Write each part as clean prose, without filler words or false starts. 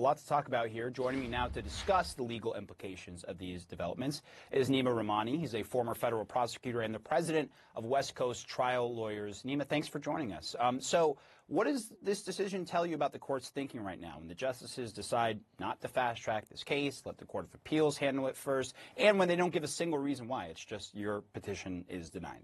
a lot to talk about here. Joining me now to discuss the legal implications of these developments is Neama Rahmani. He's a former federal prosecutor and the president of West Coast Trial Lawyers. Neama, thanks for joining us. So what does this decision tell you about the court's thinking right now when the justices decide not to fast-track this case, let the Court of Appeals handle it first, and when they don't give a single reason why? It's just your petition is denied.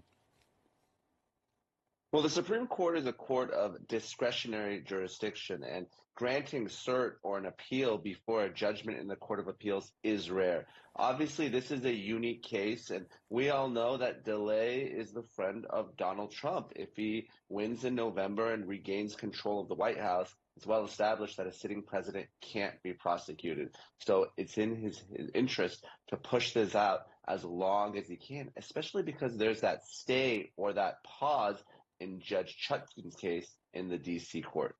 Well, the Supreme Court is a court of discretionary jurisdiction, and granting cert or an appeal before a judgment in the Court of Appeals is rare. Obviously, this is a unique case, and we all know that delay is the friend of Donald Trump. If he wins in November and regains control of the White House, it's well established that a sitting president can't be prosecuted. So it's in his interest to push this out as long as he can, especially because there's that stay or that pause in Judge Chutkan's case in the D.C. court.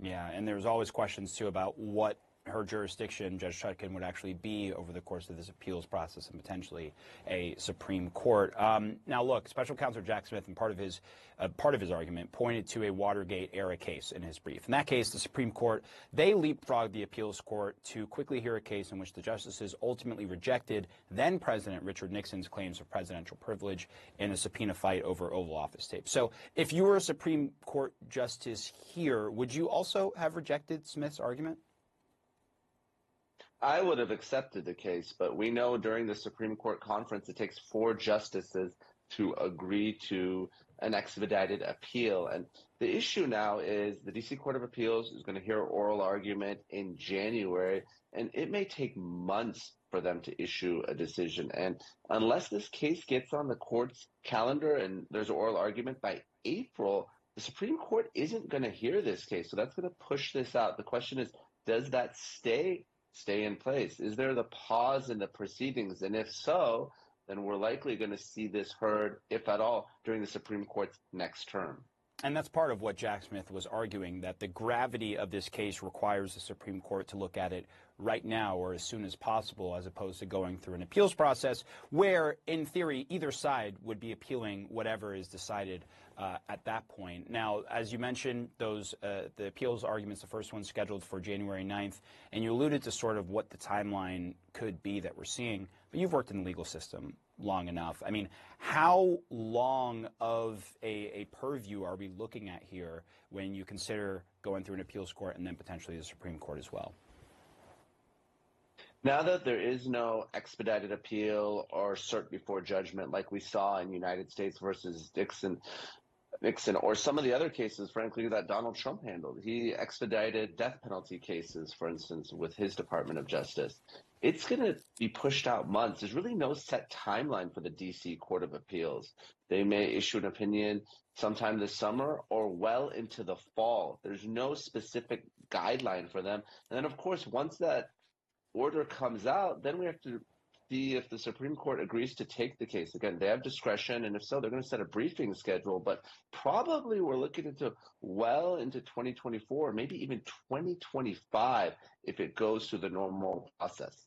Yeah, and there's always questions, too, about what her jurisdiction, Judge Chutkan, would actually be over the course of this appeals process and potentially a Supreme Court. Now, look, Special Counsel Jack Smith, in part of his argument, pointed to a Watergate-era case in his brief. In that case, the Supreme Court, they leapfrogged the appeals court to quickly hear a case in which the justices ultimately rejected then-President Richard Nixon's claims of presidential privilege in a subpoena fight over Oval Office tapes. So if you were a Supreme Court justice here, would you also have rejected Smith's argument? I would have accepted the case, but we know during the Supreme Court conference it takes 4 justices to agree to an expedited appeal. And the issue now is the D.C. Court of Appeals is going to hear oral argument in January, and it may take months for them to issue a decision. And unless this case gets on the court's calendar and there's an oral argument by April, the Supreme Court isn't going to hear this case. So that's going to push this out. The question is, does that stay in place? Is there the pause in the proceedings? And if so, then we're likely going to see this heard, if at all, during the Supreme Court's next term. And that's part of what Jack Smith was arguing, that the gravity of this case requires the Supreme Court to look at it right now or as soon as possible, as opposed to going through an appeals process where, in theory, either side would be appealing whatever is decided at that point. Now, as you mentioned, the appeals arguments, the first one scheduled for January 9th, and you alluded to sort of what the timeline could be that we're seeing, but you've worked in the legal system long enough. I mean, how long of a purview are we looking at here when you consider going through an appeals court and then potentially the Supreme Court as well? Now that there is no expedited appeal or cert before judgment like we saw in United States versus Nixon, or some of the other cases, frankly, that Donald Trump handled. He expedited death penalty cases, for instance, with his Department of Justice. It's going to be pushed out months. There's really no set timeline for the D.C. Court of Appeals. They may issue an opinion sometime this summer or well into the fall. There's no specific guideline for them. And then, of course, once that order comes out, then we have to see if the Supreme Court agrees to take the case. Again, they have discretion, and if so, they're going to set a briefing schedule, but probably we're looking into well into 2024, maybe even 2025 if it goes through the normal process.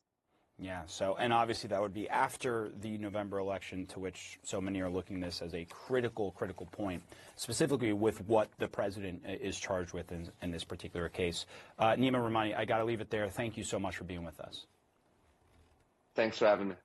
Yeah, so, and obviously that would be after the November election, to which so many are looking this as a critical point, specifically with what the president is charged with in this particular case. Neama Rahmani, I got to leave it there. Thank you so much for being with us. Thanks for having me.